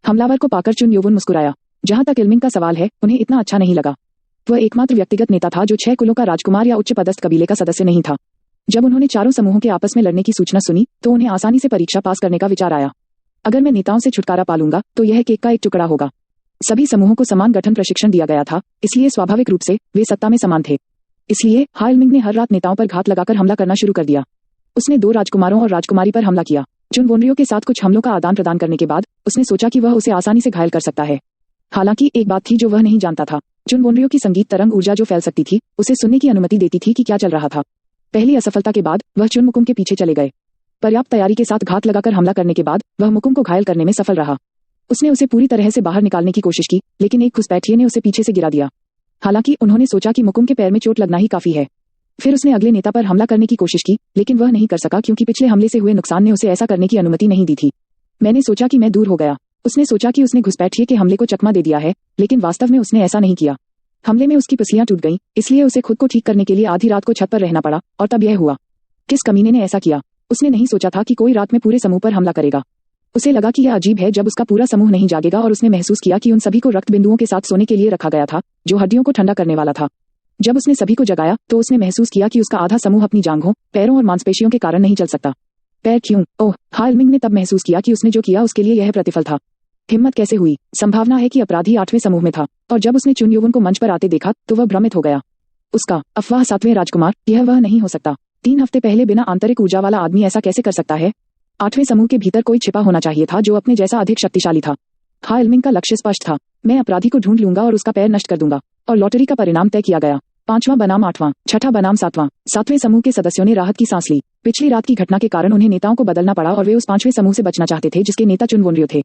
हमलावर को पाकर चुन योवुन मुस्कुराया। जहां तक इल्मिंग का सवाल है, उन्हें इतना अच्छा नहीं लगा। वह एकमात्र व्यक्तिगत नेता था जो 6 कुलों का राजकुमार या उच्च पदस्थ कबीले का सदस्य नहीं था। जब उन्होंने चारों समूहों के आपस में लड़ने की सूचना सुनी तो उन्हें आसानी से परीक्षा पास करने का विचार आया। अगर मैं नेताओं से छुटकारा पा लूंगा तो यह केक का एक टुकड़ा होगा। सभी समूहों को समान गठन प्रशिक्षण दिया गया था, इसलिए स्वाभाविक रूप से वे सत्ता में समान थे। इसलिए हाइलमिंग ने हर रात नेताओं पर घात लगाकर हमला करना शुरू कर दिया। उसने 2 राजकुमारों और राजकुमारी पर हमला किया। चुन वोनरियो के साथ कुछ हमलों का आदान प्रदान करने के बाद उसने सोचा कि वह उसे आसानी से घायल कर सकता है। हालांकि एक बात थी जो वह नहीं जानता था। चुन वोनरियो की संगीत तरंग ऊर्जा जो फैल सकती थी, उसे सुनने की अनुमति देती थी कि क्या चल रहा था। पहली असफलता के बाद वह चुन मुकुम के पीछे चले गए। पर्याप्त तैयारी के साथ घात लगाकर हमला करने के बाद वह मुकुम को घायल करने में सफल रहा। उसने उसे पूरी तरह से बाहर निकालने की कोशिश की, लेकिन एक घुसपैठिए ने उसे पीछे से गिरा दिया। हालांकि उन्होंने सोचा कि मुकुम के पैर में चोट लगना ही काफी है। फिर उसने अगले नेता पर हमला करने की कोशिश की, लेकिन वह नहीं कर सका क्योंकि पिछले हमले से हुए नुकसान ने उसे ऐसा करने की अनुमति नहीं दी थी। मैंने सोचा कि मैं दूर हो गया। उसने सोचा कि उसने घुसपैठिए के हमले को चकमा दे दिया है, लेकिन वास्तव में उसने ऐसा नहीं किया। हमले में उसकी पसलियां टूट गईं, इसलिए उसे खुद को ठीक करने के लिए आधी रात को छत पर रहना पड़ा, और तब यह हुआ। किस कमीने ने ऐसा किया? उसने नहीं सोचा था कि कोई रात में पूरे समूह पर हमला करेगा। उसे लगा कि यह अजीब है जब उसका पूरा समूह नहीं जागेगा, और उसने महसूस किया कि उन सभी को रक्त बिंदुओं के साथ सोने के लिए रखा गया था, जो हड्डियों को ठंडा करने वाला था। जब उसने सभी को जगाया तो उसने महसूस किया कि उसका आधा समूह अपनी जांघों, पैरों और मांसपेशियों के कारण नहीं चल सकता। पैर क्यों? ओह, हाइलमिंग ने तब महसूस किया कि उसने जो किया उसके लिए यह प्रतिफल था। हिम्मत कैसे हुई? संभावना है कि अपराधी 8वें समूह में था, और जब उसने चुन योवुन को मंच पर आते देखा तो वह भ्रमित हो गया। उसका अफवाह 7वें राजकुमार, यह वह नहीं हो सकता। 3 हफ्ते पहले बिना आंतरिक ऊर्जा वाला आदमी ऐसा कैसे कर सकता है? 8वें समूह के भीतर कोई छिपा होना चाहिए था जो अपने जैसा अधिक शक्तिशाली था। हाइलमिंग का लक्ष्य स्पष्ट था। मैं अपराधी को ढूंढ लूंगा और उसका पैर नष्ट कर दूंगा। और लॉटरी का परिणाम तय किया गया। 5वां बनाम 8वां, 6ठा बनाम 7वां। 7वें समूह के सदस्यों ने राहत की सांस ली। पिछली रात की घटना के कारण उन्हें नेताओं को बदलना पड़ा और वे उस 5वें समूह से बचना चाहते थे जिसके नेता चुन वोनरियो थे।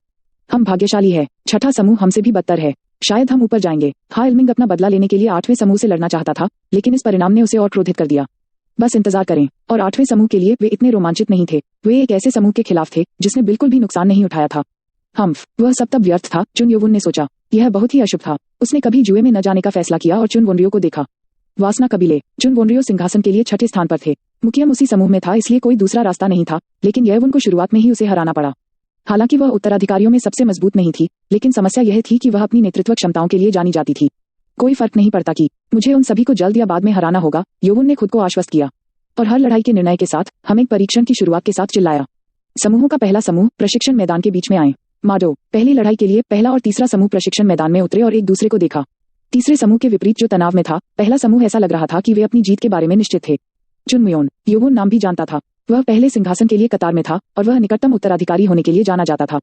हम भाग्यशाली है। 6ठा समूह हमसे भी बदतर है। शायद हम ऊपर जाएंगे। हाइलमिंग अपना बदला लेने के लिए 8वें समूह से लड़ना चाहता था, लेकिन इस परिणाम ने उसे और क्रोधित कर दिया। बस इंतजार करें। और 8वें समूह के लिए वे इतने रोमांचित नहीं थे। वे एक ऐसे समूह के खिलाफ थे जिसने बिल्कुल भी नुकसान नहीं उठाया था। वह सब तब व्यर्थ था, चुन योवुन ने सोचा। यह बहुत ही अशुभ था। उसने कभी जुए में न जाने का फैसला किया और चुन वोनरियो को देखा। वासना कबीले। चुन वोनरियो सिंहासन के लिए 6ठे स्थान पर थे। मुखियम उसी समूह में था, इसलिए कोई दूसरा रास्ता नहीं था, लेकिन योवुन को शुरुआत में ही उसे हराना पड़ा। हालांकि वह उत्तराधिकारियों में सबसे मजबूत नहीं थी, लेकिन समस्या यह थी कि वह अपनी नेतृत्व क्षमताओं के लिए जानी जाती थी। कोई फर्क नहीं पड़ता कि मुझे उन सभी को जल्द या बाद में हराना होगा, योवुन ने खुद को आश्वस्त किया। और हर लड़ाई के निर्णय के साथ हम एक परीक्षण की शुरुआत के साथ चिल्लाया। समूहों का पहला समूह प्रशिक्षण मैदान के बीच में आए। माडो। पहली लड़ाई के लिए पहला और तीसरा समूह प्रशिक्षण मैदान में उतरे और एक दूसरे को देखा। तीसरे समूह के विपरीत जो तनाव में था, पहला समूह ऐसा लग रहा था कि वे अपनी जीत के बारे में निश्चित थे। चुनमुयोन। योवुन नाम भी जानता था। वह पहले सिंहासन के लिए कतार में था और वह निकटतम उत्तराधिकारी होने के लिए जाना जाता था।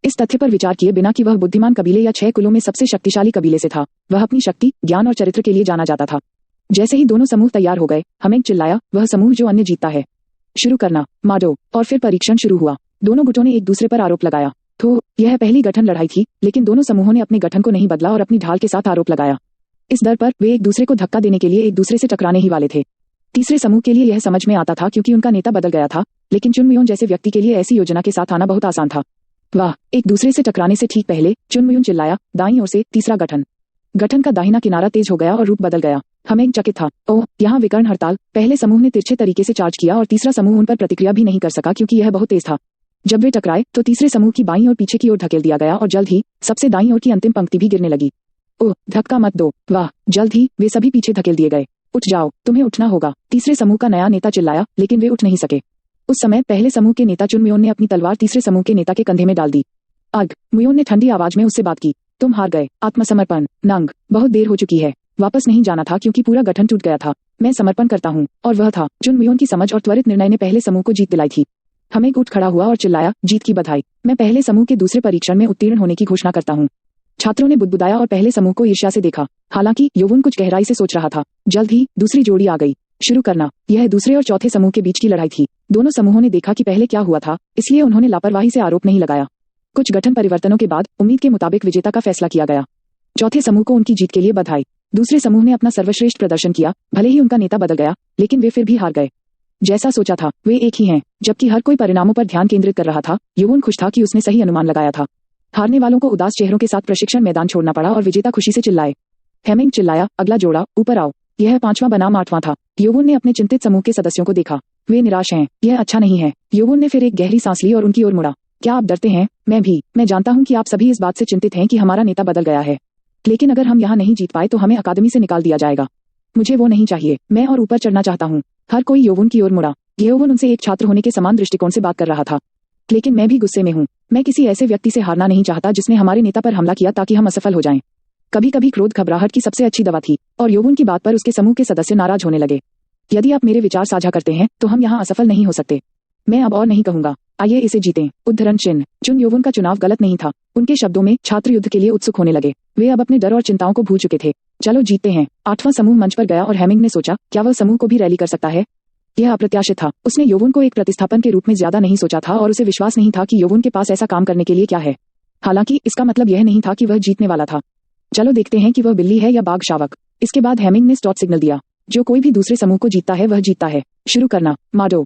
इस तथ्य पर विचार किए बिना कि वह बुद्धिमान कबीले या 6 कुलों में सबसे शक्तिशाली कबीले से था, वह अपनी शक्ति, ज्ञान और चरित्र के लिए जाना जाता था। जैसे ही दोनों समूह तैयार हो गए, हमें चिल्लाया, वह समूह जो अन्य जीतता है। शुरू करना। माडो। और फिर परीक्षण शुरू हुआ। दोनों गुटों ने एक दूसरे पर आरोप लगाया। तो यह पहली गठन लड़ाई थी, लेकिन दोनों समूहों ने अपने गठन को नहीं बदला और अपनी ढाल के साथ आरोप लगाया। इस दर पर वे एक दूसरे को धक्का देने के लिए एक दूसरे से टकराने ही वाले थे। तीसरे समूह के लिए यह समझ में आता था क्योंकि उनका नेता बदल गया था, लेकिन चुनमुयोन जैसे व्यक्ति के लिए ऐसी योजना के साथ आना बहुत आसान था। वाह! एक दूसरे से टकराने से ठीक पहले चुनमुयोन चिल्लाया, दाईं ओर से तीसरा गठन। गठन का दाहिना किनारा तेज हो गया और रूप बदल गया। हमें चकित था। ओह, यहाँ विकर्ण हड़ताल। पहले समूह ने तिरछे तरीके से चार्ज किया और तीसरा समूह उन पर प्रतिक्रिया भी नहीं कर सका क्योंकि यह बहुत तेज था। जब वे टकराए तो तीसरे समूह की बाईं और पीछे की ओर धकेल दिया गया और जल्द ही सबसे दाईं ओर की अंतिम पंक्ति भी गिरने लगी। ओह, धक्का मत दो। वाह! जल्द ही वे सभी पीछे धकेल दिए गए। उठ जाओ, तुम्हें उठना होगा। तीसरे समूह का नया नेता चिल्लाया, लेकिन वे उठ नहीं सके। उस समय पहले समूह के नेता चुनमुयोन ने अपनी तलवार तीसरे समूह के नेता के कंधे में डाल दी। अग! मुयोन ने ठंडी आवाज में उससे बात की। तुम हार गए। आत्मसमर्पण। नंग। बहुत देर हो चुकी है। वापस नहीं जाना था क्योंकि पूरा गठन टूट गया था। मैं समर्पण करता हूँ। और वह था। चुनमुयोन की समझ और त्वरित निर्णय ने पहले समूह को जीत दिलाई थी। हमें उठ खड़ा हुआ और चिल्लाया, जीत की बधाई। मैं पहले समूह के दूसरे परीक्षण में उत्तीर्ण होने की घोषणा करता हूँ। छात्रों ने बुदबुदाया और पहले समूह को ईर्ष्या से देखा। हालांकि योवुन कुछ गहराई से सोच रहा था। जल्द ही दूसरी जोड़ी आ गई। शुरू करना। यह दूसरे और चौथे समूह के बीच की लड़ाई थी। दोनों समूहों ने देखा कि पहले क्या हुआ था, इसलिए उन्होंने लापरवाही से आरोप नहीं लगाया। कुछ गठन परिवर्तनों के बाद उम्मीद के मुताबिक विजेता का फैसला किया गया। चौथे समूह को उनकी जीत के लिए बधाई। दूसरे समूह ने अपना सर्वश्रेष्ठ प्रदर्शन किया। भले ही उनका नेता बदल गया, लेकिन वे फिर भी हार गए। जैसा सोचा था, वे एक ही हैं। जबकि हर कोई परिणामों पर ध्यान केंद्रित कर रहा था, योवुन खुश था कि उसने सही अनुमान लगाया था। हारने वालों को उदास चेहरों के साथ प्रशिक्षण मैदान छोड़ना पड़ा और विजेता खुशी से चिल्लाए। हेमिंग चिल्लाया, अगला जोड़ा, ऊपर आओ। यह 5वां बनाम 8वां था। योवुन ने अपने चिंतित समूह के सदस्यों को देखा। वे निराश हैं। यह अच्छा नहीं है। योवुन ने फिर एक गहरी सांस ली और उनकी ओर मुड़ा। क्या आप डरते हैं? मैं भी। मैं जानता हूँ कि आप सभी इस बात से चिंतित हैं कि हमारा नेता बदल गया है, लेकिन अगर हम यहाँ नहीं जीत पाए तो हमें अकादमी से निकाल दिया जाएगा। मुझे वो नहीं चाहिए। मैं और ऊपर चढ़ना चाहता हूँ। हर कोई योवुन की ओर मुड़ा। योवुन उनसे एक छात्र होने के समान दृष्टिकोण से बात कर रहा था। लेकिन मैं भी गुस्से में हूँ। मैं किसी ऐसे व्यक्ति से हारना नहीं चाहता जिसने हमारे नेता पर हमला किया ताकि हम असफल हो जाएं। कभी कभी क्रोध घबराहट की सबसे अच्छी दवा थी, और योवुन की बात पर उसके समूह के सदस्य नाराज होने लगे। यदि आप मेरे विचार साझा करते हैं तो हम यहाँ असफल नहीं हो सकते। मैं अब और नहीं कहूंगा। आइए इसे जीतें। उद्धरण चिन्ह। चुन योवुन का चुनाव गलत नहीं था। उनके शब्दों में छात्र युद्ध के लिए उत्सुक होने लगे। वे अब अपने डर और चिंताओं को भूल चुके थे। चलो जीतते हैं। 8वां समूह मंच पर गया और हेमिंग ने सोचा, क्या वह समूह को भी रैली कर सकता है? यह अप्रत्याशित था। उसने योवुन को एक प्रतिस्थापन के रूप में ज्यादा नहीं सोचा था और उसे विश्वास नहीं था कि योवुन के पास ऐसा काम करने के लिए क्या है। हालांकि इसका मतलब यह नहीं था कि वह जीतने वाला था। चलो देखते हैं कि वह बिल्ली है या बाघ शावक। इसके बाद हेमिंग ने स्टॉप सिग्नल दिया। जो कोई भी दूसरे समूह को जीतता है वह जीतता है। शुरू करना। माडो।